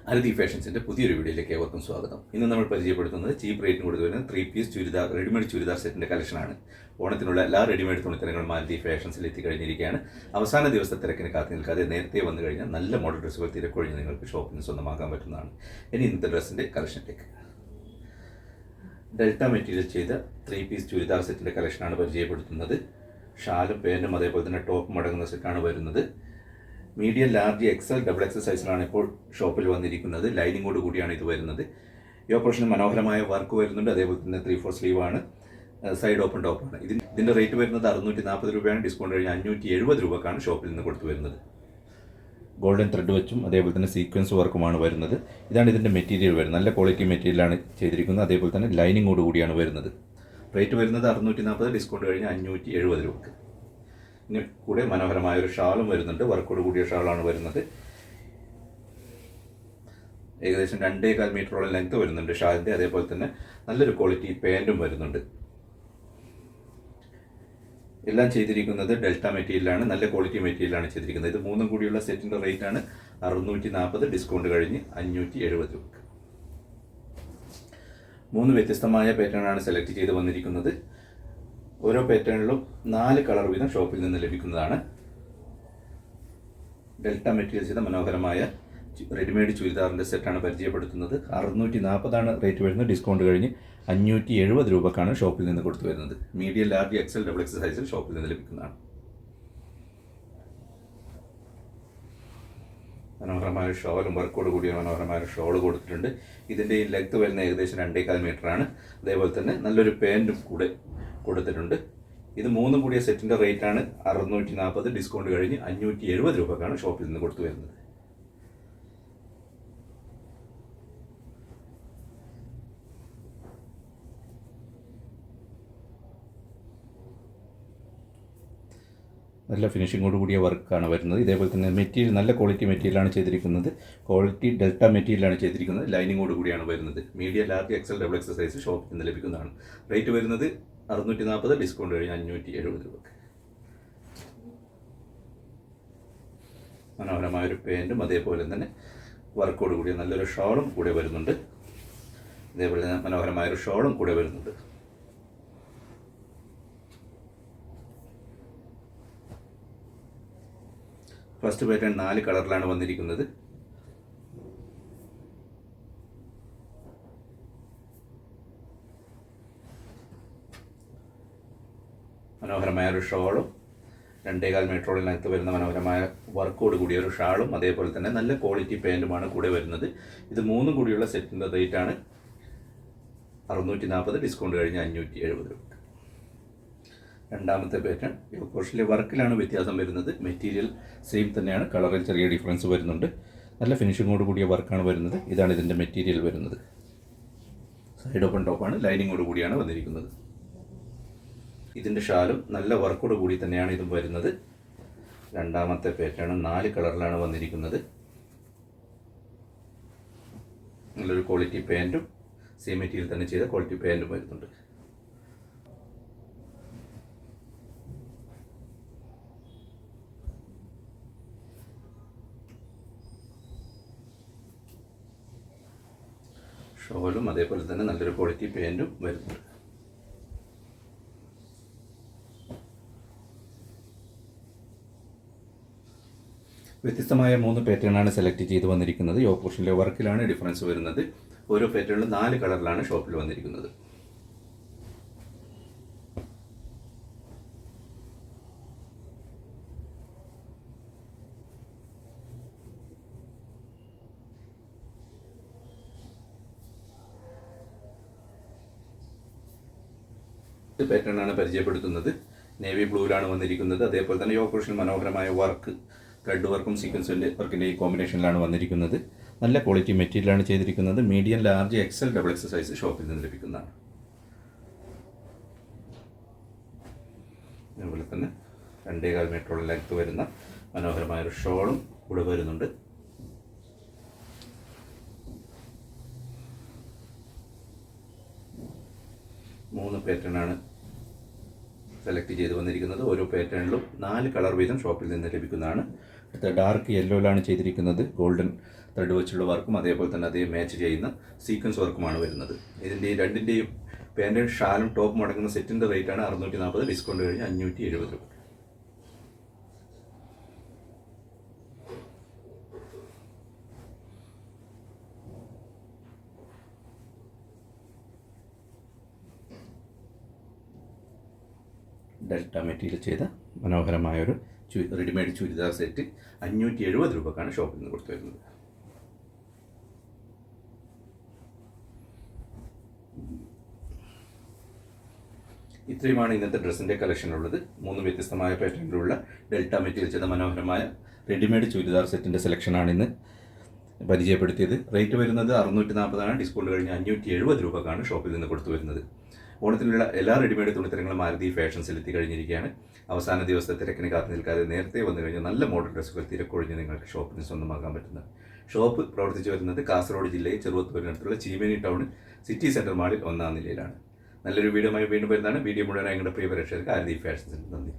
അരതി ഫാഷൻസിൻ്റെ പുതിയൊരു വീഡിയോയിലേക്ക് ഏവർക്കും സ്വാഗതം. ഇന്ന് നമ്മൾ പരിചയപ്പെടുത്തുന്നത് ചീപ്പ് റേറ്റിന് കൊടുത്തു വരുന്ന 3 പീസ് ചുരിദാർ റെഡിമെയ്ഡ് ചുരിദാർ സെറ്റിൻ്റെ കളക്ഷനാണ്. ഓണത്തിനുള്ള എല്ലാ റെഡിമെയ്ഡ് തുണിത്തരങ്ങളും അരതി ഫാഷൻസിൽ എത്തിക്കഴിഞ്ഞിരിക്കുകയാണ്. അവസാന ദിവസത്തെ തിരക്കിന് കാത്തു നിൽക്കാതെ നേരത്തെ വന്നു കഴിഞ്ഞാൽ നല്ല മോഡൽ ഡ്രസ്സുകൾ തിരക്കൊഴിഞ്ഞ് നിങ്ങൾക്ക് ഷോപ്പിൽ നിന്ന് സ്വന്തമാക്കാൻ പറ്റുന്നതാണ്. ഇനി ഇന്നത്തെ ഡ്രസ്സിൻ്റെ കളക്ഷനിലേക്ക്. ഡെൽറ്റ മെറ്റീരിയൽ ചെയ്ത 3 പീസ് ചുരിദാർ സെറ്റിൻ്റെ കളക്ഷനാണ് പരിചയപ്പെടുത്തുന്നത്. ഷാലും പാൻറ്റും അതേപോലെ തന്നെ ടോപ്പും അടങ്ങുന്ന സെറ്റാണ് വരുന്നത്. Medium, large, XL, double XL സൈസിലാണ് ഇപ്പോൾ ഷോപ്പിൽ വന്നിരിക്കുന്നത്. ലൈനിങ്ങോട് കൂടിയാണ് ഇത് വരുന്നത്. ഈ ഓപ്പറേഷന് മനോഹരമായ വർക്ക് വരുന്നുണ്ട്. അതേപോലെ തന്നെ 3/4 സ്ലീവാണ്. സൈഡ് ഓപ്പൺ ടോപ്പാണ്. ഇതിൻ്റെ റേറ്റ് വരുന്നത് 640 രൂപയാണ്. ഡിസ്കൗണ്ട് കഴിഞ്ഞ് 570 രൂപക്കാണ് ഷോപ്പിൽ നിന്ന് കൊടുത്തു വരുന്നത്. ഗോൾഡൻ ത്രെഡ് വെച്ചും അതേപോലെ തന്നെ സീക്വൻസ് വർക്കുമാണ് വരുന്നത്. ഇതാണ് ഇതിൻ്റെ മെറ്റീരിയൽ വരുന്നത്. നല്ല ക്വാളിറ്റി മെറ്റീരിയലാണ് ചെയ്തിരിക്കുന്നത്. അതേപോലെ തന്നെ ലൈനിങ്ങോട് കൂടിയാണ് വരുന്നത്. റേറ്റ് വരുന്നത് 640, ഡിസ്കൗണ്ട് കഴിഞ്ഞ് 570 രൂപക്ക്. ഇനി കൂടെ മനോഹരമായൊരു ഷാളും വരുന്നുണ്ട്. വർക്കോട് കൂടിയ ഷാളാണ് വരുന്നത്. ഏകദേശം 2.25 മീറ്ററോളം ലെങ്ത് വരുന്നുണ്ട് ഷാളിൻ്റെ. അതേപോലെ തന്നെ നല്ലൊരു ക്വാളിറ്റി പാൻറ്റും വരുന്നുണ്ട്. എല്ലാം ചെയ്തിരിക്കുന്നത് ഡെൽറ്റ മെറ്റീരിയലാണ്. നല്ല ക്വാളിറ്റി മെറ്റീരിയലാണ് ചെയ്തിരിക്കുന്നത്. ഇത് മൂന്നും കൂടിയുള്ള സെറ്റിൻ്റെ റേറ്റാണ് 640, ഡിസ്കൗണ്ട് കഴിഞ്ഞ് 570 രൂപ. 3 വ്യത്യസ്തമായ പാറ്റേണാണ് സെലക്ട് ചെയ്ത് വന്നിരിക്കുന്നത്. ഓരോ പാറ്റേണിലും 4 കളർ വീതം ഷോപ്പിൽ നിന്ന് ലഭിക്കുന്നതാണ്. ഡെൽറ്റ മെറ്റീരിയൽ ചെയ്ത മനോഹരമായ റെഡിമെയ്ഡ് ചുരിദാറിൻ്റെ സെറ്റാണ് പരിചയപ്പെടുത്തുന്നത്. 640 റേറ്റ് വരുന്നത്. ഡിസ്കൗണ്ട് കഴിഞ്ഞ് 570 രൂപക്കാണ് ഷോപ്പിൽ നിന്ന് കൊടുത്തു വരുന്നത്. Medium, large, XL, double XL സൈസിൽ ഷോപ്പിൽ നിന്ന് ലഭിക്കുന്നതാണ്. മനോഹരമായ ഷോളും വർക്കോട് കൂടിയ മനോഹരമായ ഷോൾ കൊടുത്തിട്ടുണ്ട്. ഇതിൻ്റെ ഈ ലെങ്ത് വരുന്ന ഏകദേശം 2.25 മീറ്ററാണ്. അതേപോലെ തന്നെ നല്ലൊരു പാൻറ്റും കൂടെ കൊടുത്തിട്ടുണ്ട്. ഇത് മൂന്നും കൂടിയ സെറ്റിൻ്റെ റേറ്റാണ് 640, ഡിസ്കൗണ്ട് കഴിഞ്ഞ് 570 രൂപക്കാണ് ഷോപ്പിൽ നിന്ന് കൊടുത്തു വരുന്നത്. നല്ല ഫിനിഷിങ്ങോട് കൂടിയ വർക്കാണ് വരുന്നത്. ഇതേപോലെ തന്നെ മെറ്റീരിയൽ നല്ല ക്വാളിറ്റി മെറ്റീരിയലാണ് ചെയ്തിരിക്കുന്നത്. ക്വാളിറ്റി ഡെൽറ്റ മെറ്റീരിയലാണ് ചെയ്തിരിക്കുന്നത്. ലൈനിങ്ങോട് കൂടിയാണ് വരുന്നത്. Medium, large, XL, double XL size ഷോപ്പിൽ നിന്ന് ലഭിക്കുന്നതാണ്. റേറ്റ് വരുന്നത് 640, ഡിസ്കൗണ്ട് കഴിഞ്ഞ് 570 രൂപ. മനോഹരമായൊരു പാൻറ്റും അതേപോലെ തന്നെ വർക്കോട് കൂടിയ നല്ലൊരു ഷോളും കൂടെ വരുന്നുണ്ട്. അതേപോലെ തന്നെ മനോഹരമായൊരു ഷോളും കൂടെ വരുന്നുണ്ട്. ഫസ്റ്റ് പാറ്റേൺ 4 കളറിലാണ് വന്നിരിക്കുന്നത്. മനോഹരമായ ഒരു ഷോളും 2.25 മീറ്ററോളം ലെങ്ത് വരുന്ന മനോഹരമായ വർക്കോട് കൂടിയ ഒരു ഷാളും അതേപോലെ തന്നെ നല്ല ക്വാളിറ്റി പാൻറ്റുമാണ് കൂടെ വരുന്നത്. ഇത് മൂന്നും കൂടിയുള്ള സെറ്റിൻ്റെ റേറ്റാണ് 640, ഡിസ്കൗണ്ട് കഴിഞ്ഞ് 570 രൂപ. രണ്ടാമത്തെ പാറ്റേൺ പോർഷനിലെ വർക്കിലാണ് വ്യത്യാസം വരുന്നത്. മെറ്റീരിയൽ സെയിം തന്നെയാണ്. കളറിൽ ചെറിയ ഡിഫറൻസ് വരുന്നുണ്ട്. നല്ല ഫിനിഷിങ്ങോട് കൂടിയ വർക്കാണ് വരുന്നത്. ഇതാണ് ഇതിൻ്റെ മെറ്റീരിയൽ വരുന്നത്. സൈഡ് ഓപ്പൺ ടോപ്പാണ്. ലൈനിങ്ങോട് കൂടിയാണ് വന്നിരിക്കുന്നത്. ഇതിൻ്റെ ഷാലും നല്ല വർക്കോട് കൂടി തന്നെയാണ് ഇതും വരുന്നത്. രണ്ടാമത്തെ പാറ്റേൺ 4 കളറിലാണ് വന്നിരിക്കുന്നത്. നല്ലൊരു ക്വാളിറ്റി പാൻറ്റും സെയിം മെറ്റീരിയൽ തന്നെ ചെയ്ത ക്വാളിറ്റി പാൻറ്റും വരുന്നുണ്ട്. ഷോളും അതേപോലെ തന്നെ നല്ലൊരു ക്വാളിറ്റി പാൻറ്റും വരുന്നുണ്ട്. വ്യത്യസ്തമായ 3 പാറ്റേണാണ് സെലക്ട് ചെയ്ത് വന്നിരിക്കുന്നത്. യോക്ക് പോർഷനിലെ വർക്കിലാണ് ഡിഫറൻസ് വരുന്നത്. ഓരോ പാറ്റേണിലും 4 കളറിലാണ് ഷോപ്പിൽ വന്നിരിക്കുന്നത്. പാറ്റേണാണ് പരിചയപ്പെടുത്തുന്നത്. നേവി ബ്ലൂവിലാണ് വന്നിരിക്കുന്നത്. അതേപോലെ തന്നെ യോക്ക് പോർഷനിൽ മനോഹരമായ വർക്ക്, ത്രെഡ് വർക്കും സീക്വൻസിൻ്റെ വർക്കിൻ്റെ ഈ കോമ്പിനേഷനിലാണ് വന്നിരിക്കുന്നത്. നല്ല ക്വാളിറ്റി മെറ്റീരിയലാണ് ചെയ്തിരിക്കുന്നത്. Medium, large, XL, double XL size ഷോപ്പിൽ നിന്ന് ലഭിക്കുന്നതാണ്. അതുപോലെ തന്നെ 2.25 മീറ്ററോളം ലെങ്ത് വരുന്ന മനോഹരമായൊരു ഷോളും കൂടെ വരുന്നുണ്ട്. മൂന്ന് പാറ്റേണാണ് സെലക്ട് ചെയ്ത് വന്നിരിക്കുന്നത്. ഓരോ പാറ്റേണിലും 4 കളർ വീതം ഷോപ്പിൽ നിന്ന് ലഭിക്കുന്നതാണ്. അടുത്ത ഡാർക്ക് യെല്ലോയിലാണ് ചെയ്തിരിക്കുന്നത്. ഗോൾഡൻ ത്രെഡ് വെച്ചുള്ള വർക്കും അതേപോലെ തന്നെ അതേ മാച്ച് ചെയ്യുന്ന സീക്വൻസ് വർക്കുമാണ് വരുന്നത്. ഇതിൻ്റെ രണ്ടിൻ്റെയും പാൻറ്റും ഷാലും ടോപ്പും അടങ്ങുന്ന സെറ്റിൻ്റെ റേറ്റാണ് 640, ഡിസ്കൗണ്ട് കഴിഞ്ഞ് 570 രൂപ. ഡെൽറ്റ മെറ്റീരിയൽ ചെയ്ത മനോഹരമായൊരു റെഡിമെയ്ഡ് ചുരിദാർ സെറ്റ് 570 രൂപക്കാണ് ഷോപ്പിൽ നിന്ന് കൊടുത്തു വരുന്നത്. ഇത്രയുമാണ് ഇന്നത്തെ ഡ്രസ്സിൻ്റെ കളക്ഷനുള്ളത്. 3 വ്യത്യസ്തമായ പാറ്റേണിലുള്ള ഡെൽറ്റ മെറ്റീരിയൽ ചെയ്ത മനോഹരമായ റെഡിമെയ്ഡ് ചുരിദാർ സെറ്റിൻ്റെ സെലക്ഷനാണ് ഇന്ന് പരിചയപ്പെടുത്തിയത്. റേറ്റ് വരുന്നത് 640, ഡിസ്കൗണ്ട് കഴിഞ്ഞ് 570 രൂപക്കാണ് ഷോപ്പിൽ നിന്ന് കൊടുത്തു വരുന്നത്. ഓണത്തിനുള്ള എല്ലാ റെഡിമെയ്ഡ് തുണിത്തരങ്ങളും മാരുതി ഫാഷൻസിൽ എത്തിക്കഴിഞ്ഞിരിക്കുകയാണ്. അവസാന ദിവസത്തെ തിരക്കിന് കാത്തു നിൽക്കാതെ നേരത്തെ വന്നു കഴിഞ്ഞാൽ നല്ല മോഡൽ ഡ്രസ്സുകൾ തിരക്കൊഴിഞ്ഞ് നിങ്ങൾക്ക് ഷോപ്പിൽ നിന്ന് സ്വന്തമാക്കാൻ പറ്റുന്ന ഷോപ്പ് പ്രവർത്തിച്ചു വരുന്നത് കാസർഗോഡ് ജില്ലയിൽ ചെറുവത്തൂരിനടുത്തുള്ള ചീമേനി ടൗൺ സിറ്റി സെൻറ്റർ മാളിൽ 1-ാം നിലയിലാണ്. നല്ലൊരു വീഡിയോയുമായി വീണ്ടും വരുന്നതാണ്. വീഡിയോ മുഴുവനായി നിങ്ങളുടെ പ്രിയ പ്രേക്ഷകർക്ക് ആരതി ഫാഷൻസിൽ നന്ദി.